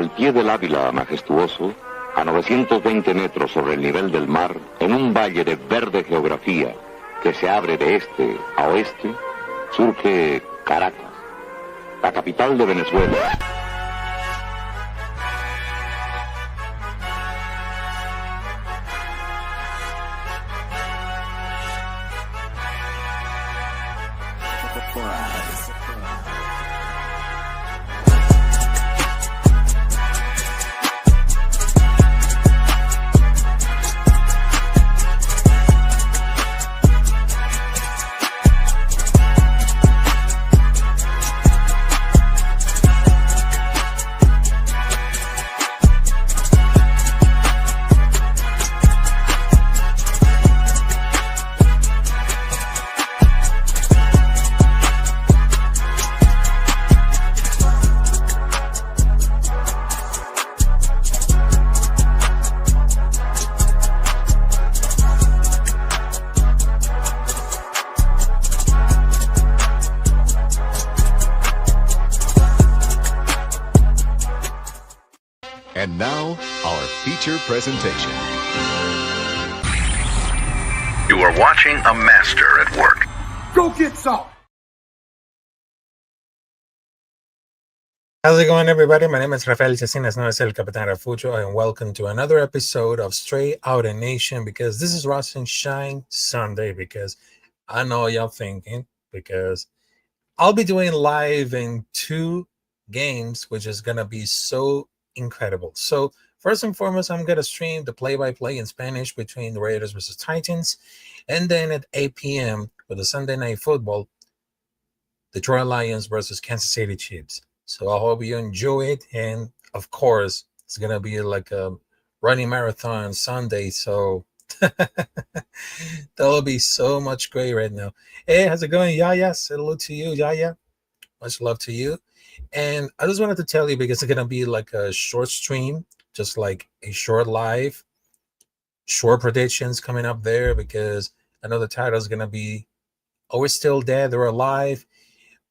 Al pie del Ávila majestuoso, a 920 metros sobre el nivel del mar, en un valle de verde geografía que se abre de este a oeste, surge Caracas, la capital de Venezuela. And now, our feature presentation. You are watching a master at work. Go get some! How's it going, everybody? My name is Rafael Cecinas, known as El Capitán Rafucho, and welcome to another episode of Straight Outta Nation, because this is Ross and Shine Sunday, because I know y'all thinking, because I'll be doing live in 2 games, which is going to be so incredible. So first and foremost, I'm going to stream the play-by-play in Spanish between the Raiders versus Titans, and then at 8 p.m. for the Sunday Night Football, Detroit Lions versus Kansas City Chiefs. So I hope you enjoy it, and of course, it's going to be like a running marathon Sunday, so that'll be so much great right now. Hey, how's it going? Yaya, hello to you, Yaya. Much love to you. And I just wanted to tell you, because it's going to be like a short stream, just like a short live, short predictions coming up there, because I know the title is going to be, "Oh, we're still dead or alive,"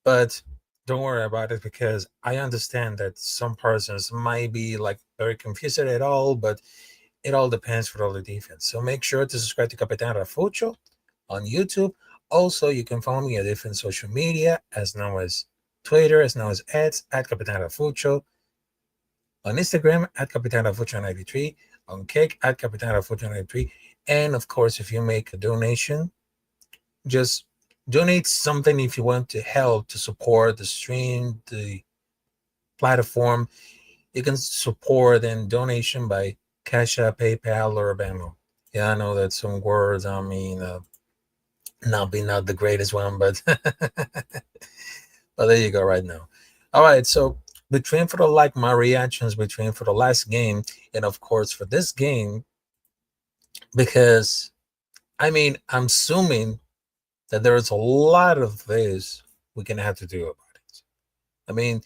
but don't worry about it, because I understand that some persons might be like very confused at all, but it all depends for all the defense. So make sure to subscribe to Capitán Rafucho on YouTube. Also, you can follow me at different social media, as known as Twitter, as known as at Capitán Rafucho, on Instagram at Capitán Rafucho 93, on Kick at Capitán Rafucho 93, and of course, if you make a donation, just donate something if you want to help to support the stream, the platform. You can support and donation by Cash App, PayPal, or Venmo. Yeah, I know that some words, not the greatest one, but but there you go right now. All right, so between for my reactions between for the last game, and of course for this game, because I'm assuming that there is a lot of this we're gonna have to do about it.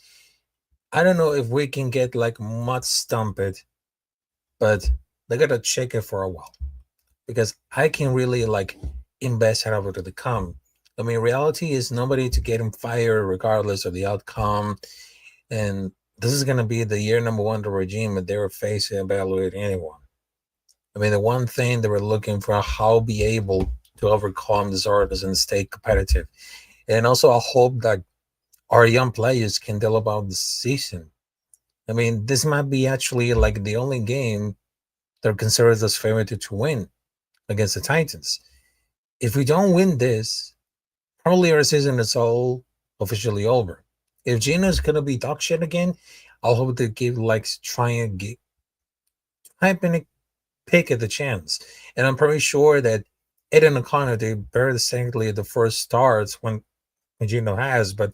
I don't know if we can get like mud stump it, but they gotta check it for a while, because I can really like invest head over to the come. Reality is nobody to get him fired regardless of the outcome. And this is going to be the year number 1 of the regime that they were facing evaluating anyone. The one thing they were looking for, how be able to overcome disorders and stay competitive. And also, I hope that our young players can develop out the season. This might be actually like the only game they're considered as favorite to win against the Titans. If we don't win this, probably our season is all officially over. If Gino's gonna be dog shit again, I'll hope they give try and pick at the chance. And I'm pretty sure that Aiden O'Connor, they very distinctly the first starts when Gino has, but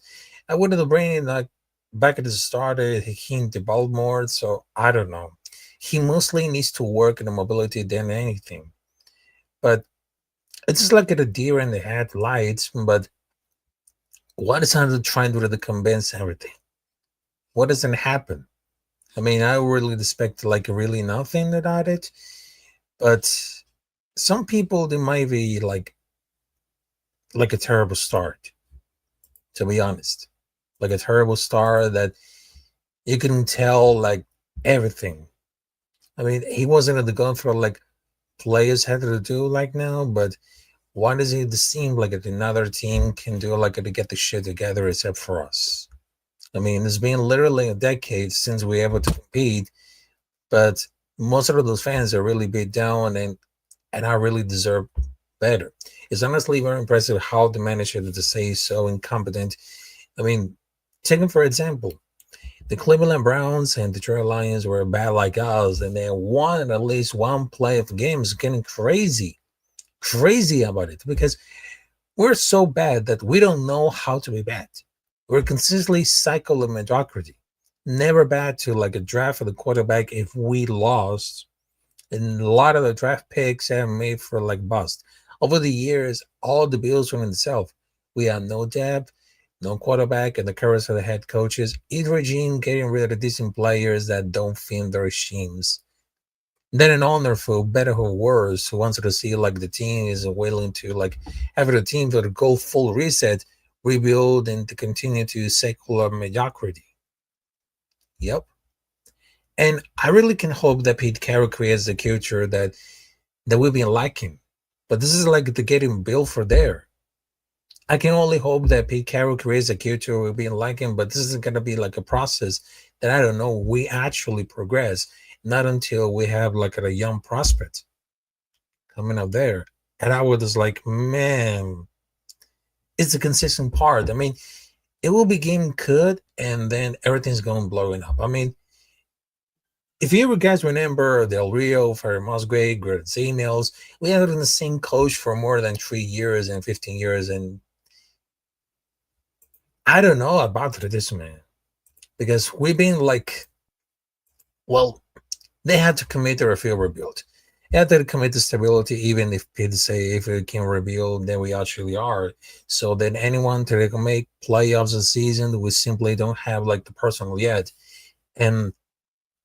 I wouldn't have bring in back at the start Hakeem to Baltimore, so I don't know. He mostly needs to work in the mobility than anything. But it's just like a deer in the headlights, but what is Hunter trying to convince everything? What doesn't happen? I really expect really nothing about it, but some people, they might be like a terrible start, to be honest. Like a terrible start that you can tell everything. I mean, he wasn't going for like players had to do like now, but why does it seem like another team can do like to get the shit together except for us? I mean, it's been literally a decade since we able to compete, but most of those fans are really beat down and I really deserve better. It's honestly very impressive how the manager to say so incompetent. I mean, take him for example. The Cleveland Browns and Detroit Lions were bad like us, and they won at least one playoff game. It's getting crazy about it because we're so bad that we don't know how to be bad. We're consistently cycle of mediocrity. Never bad to like a draft for the quarterback if we lost. And a lot of the draft picks have made for like bust. Over the years, all the Bills went in itself. We have no depth, no quarterback, and the curse of the head coaches. Each regime getting rid of decent players that don't fit their schemes. Then an owner for better or worse who wants to see like the team is willing to like have the team to go full reset, rebuild, and to continue to secular mediocrity. Yep. And I really can hope that Pete Carroll creates the culture that we've been lacking. But this is like the getting built for there. I can only hope that Pete Carroll creates a culture we've been lacking, but this is going to be like a process that I don't know. We actually progress, not until we have like a young prospect coming up there. And I was just like, man, it's a consistent part. I mean, it will be game good, and then everything's going blowing up. I mean, if you guys remember Del Rio, Ferry Musgrave, Greg Zenels, we had the same coach for more than 3 years and 15 years. And I don't know about this, man, because we've been like, well, they had to commit to a field rebuild. They had to commit to stability, even if people say if we can rebuild, then we actually are. So then anyone to make playoffs this season, we simply don't have like the personnel yet. And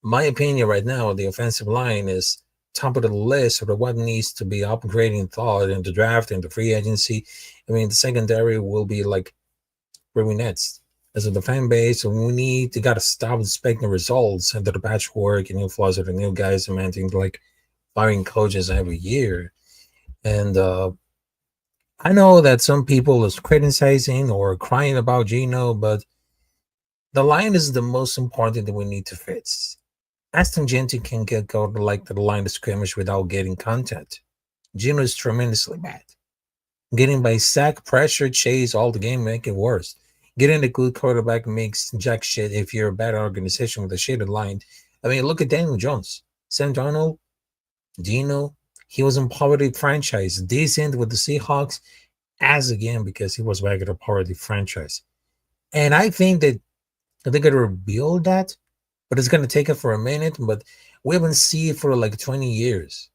my opinion right now, the offensive line is top of the list of what needs to be upgrading thought in the draft and the free agency. I mean, the secondary will be like really next. As a the fan base, we got to stop expecting results and the patchwork and influence of the new guys demanding like firing coaches every year. And I know that some people is criticizing or crying about Gino, but the line is the most important that we need to fix. Aston Genty can get go to like the line of scrimmage without getting contact. Gino is tremendously bad. Getting by sack, pressure, chase all the game make it worse. Getting a good quarterback makes jack shit if you're a bad organization with a shaded line. I mean, look at Daniel Jones. Sam Darnold, Gino, he was in poverty franchise. Decent with the Seahawks, as again because he was back at a poverty franchise. And I think that they're going to rebuild that, but it's going to take it for a minute. But we haven't seen it for like 20 years.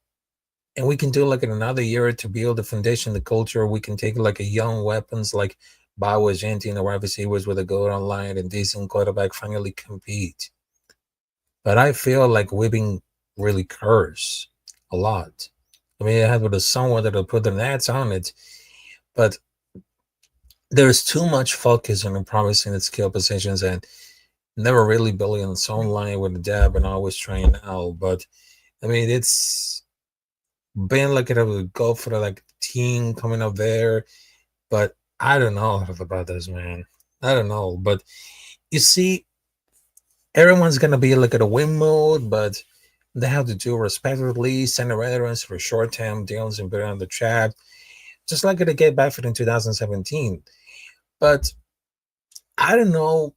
And we can do like in another year to build the foundation, the culture. We can take like a young weapons like Bowers, Genty, and the wide receivers with a good online and decent quarterback finally compete. But I feel like we've been really cursed a lot. I mean, I had with someone that will put the nets on it, but there's too much focus on promising the skill positions and never really building on its own line with the depth and always trying out. But I mean, it's been like a go for the like team coming up there, but I don't know about this, man. I don't know, but you see, everyone's gonna be like at a win mode, but they have to do respectively send the veterans for short-term deals and put on the trap, just like they get Baffert in 2017. But I don't know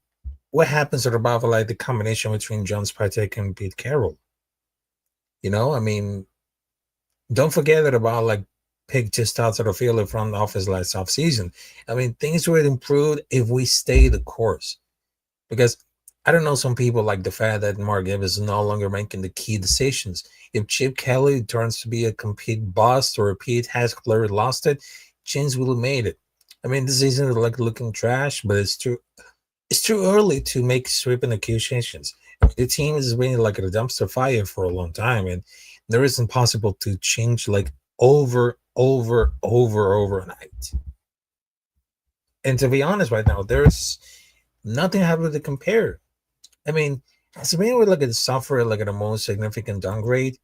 what happens about like the combination between John Spartak and Pete Carroll. You know, I mean, don't forget that about like Pig just out of the field in front office last off season. I mean, things would improve if we stay the course. Because I don't know, some people like the fact that Mark Gibbs is no longer making the key decisions. If Chip Kelly turns to be a complete bust or Pete has clearly lost it, Chins will have made it. I mean, this isn't like looking trash, but it's too early to make sweeping accusations. I mean, the team has been like a dumpster fire for a long time, and there isn't possible to change like overnight. And to be honest, right now, there's nothing happening to compare. I mean, So maybe we look at suffer like at the most significant downgrade.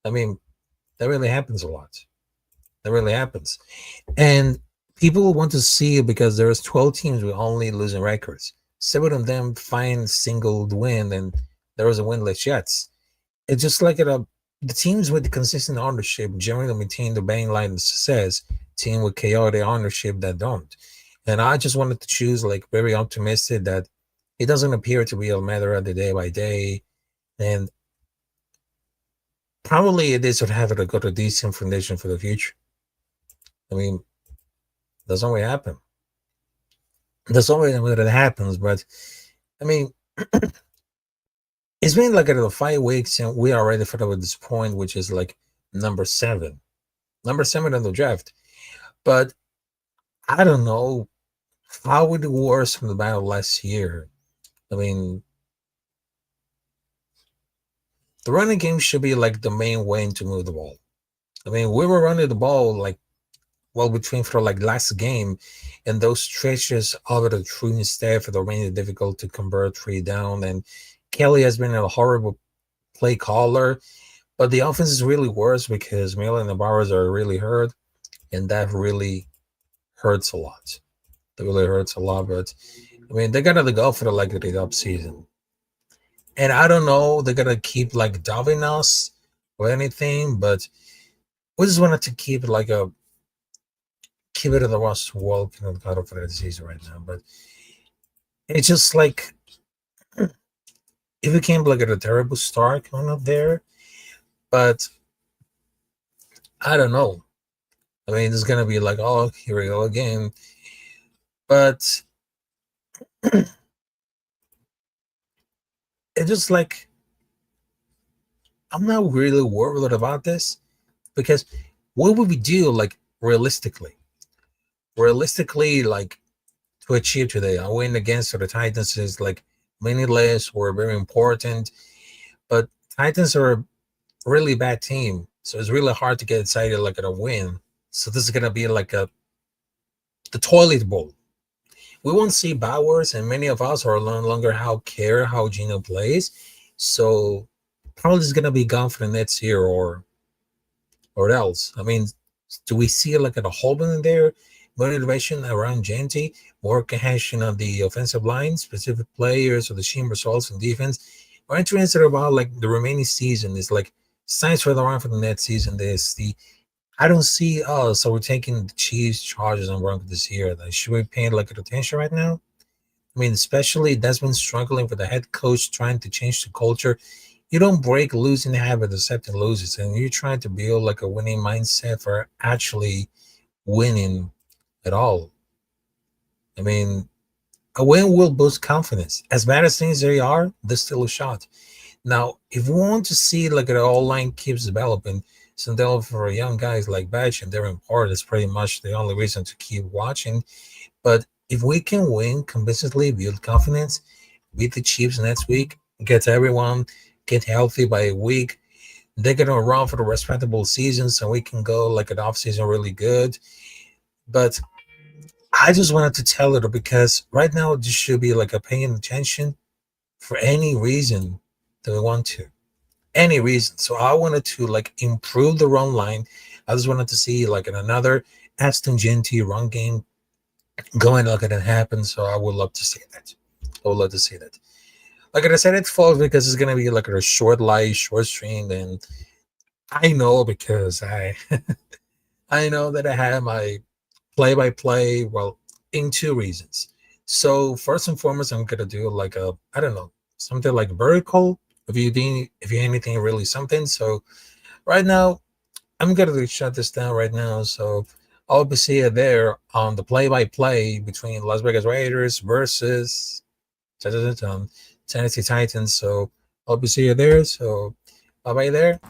I mean, that really happens a lot. That really happens. And people want to see it because there's 12 teams with only losing records. 7 of them find single win, and there was a winless Jets. It's just like the teams with consistent ownership generally maintain the bang line of success. Team with chaotic ownership that don't. And I just wanted to choose like very optimistic that it doesn't appear to be a matter of the day by day. And probably it is would have it got a decent foundation for the future. I mean, that's not what happen. That's not what happens. But I mean, it's been like the 5 weeks, and we are ready for this point, which is like number 7, number 7 in the draft. But I don't know how would it worse from the battle last year. I mean, the running game should be like the main way to move the ball. I mean, we were running the ball like between for like last game, and those stretches of the true staff are really difficult to convert 3 down. And Kelly has been a horrible play caller, but the offense is really worse because Miller and the Bowers are really hurt, and that really hurts a lot. That really hurts a lot. But I mean, they gotta go for the up season. And I don't know, they're gonna keep like doving us or anything, but we just wanted to keep keep it in the roster wall kind of out for the season right now. But it's just like it became like a terrible start coming up there. But I don't know. I mean, it's gonna be like, oh, here we go again. But it's just like I'm not really worried about this because what would we do like realistically? Realistically, like to achieve today, a win against the Titans is like meaningless or very important. But Titans are a really bad team, so it's really hard to get excited like at a win. So this is gonna be like the toilet bowl. We won't see Bowers, and many of us are no longer care how Gino plays. So probably is gonna be gone for the next year or else. I mean, do we see like a hole in there? Motivation around Genty, more cohesion on the offensive line, specific players or the team results and defense. We're interested about like the remaining season is like signs further on for the next season. I don't see us. So we're taking the Chiefs, Chargers, and Broncos this year. Like, should we pay like attention right now? I mean, especially Desmond struggling with the head coach trying to change the culture. You don't break losing habit, accepting losses, and you're trying to build like a winning mindset for actually winning at all. I mean, a win will boost confidence. As bad as things they are, there's still a shot. Now, if we want to see like the all line keeps developing, Sandel for young guys like Batch and Darren Port is pretty much the only reason to keep watching. But if we can win convincingly, build confidence, beat the Chiefs next week, get everyone get healthy by a week, they're gonna run for the respectable season, so we can go like an off season really good. But I just wanted to tell it because right now this should be like a paying attention for any reason that we want to. Any reason. So I wanted to like improve the run line. I just wanted to see like another Aston Genty run game going like it happen. So I would love to see that. I would love to see that. Like I said, it falls because it's gonna be like a short stream, and I know because I I know that I have my play-by-play, well, in 2 reasons. So first and foremost, I'm gonna do like I don't know, something like vertical. If you anything really something. So right now, I'm gonna shut this down right now. So I'll be seeing you there on the play-by-play between Las Vegas Raiders versus Tennessee Titans. So I'll be seeing you there. So bye bye there.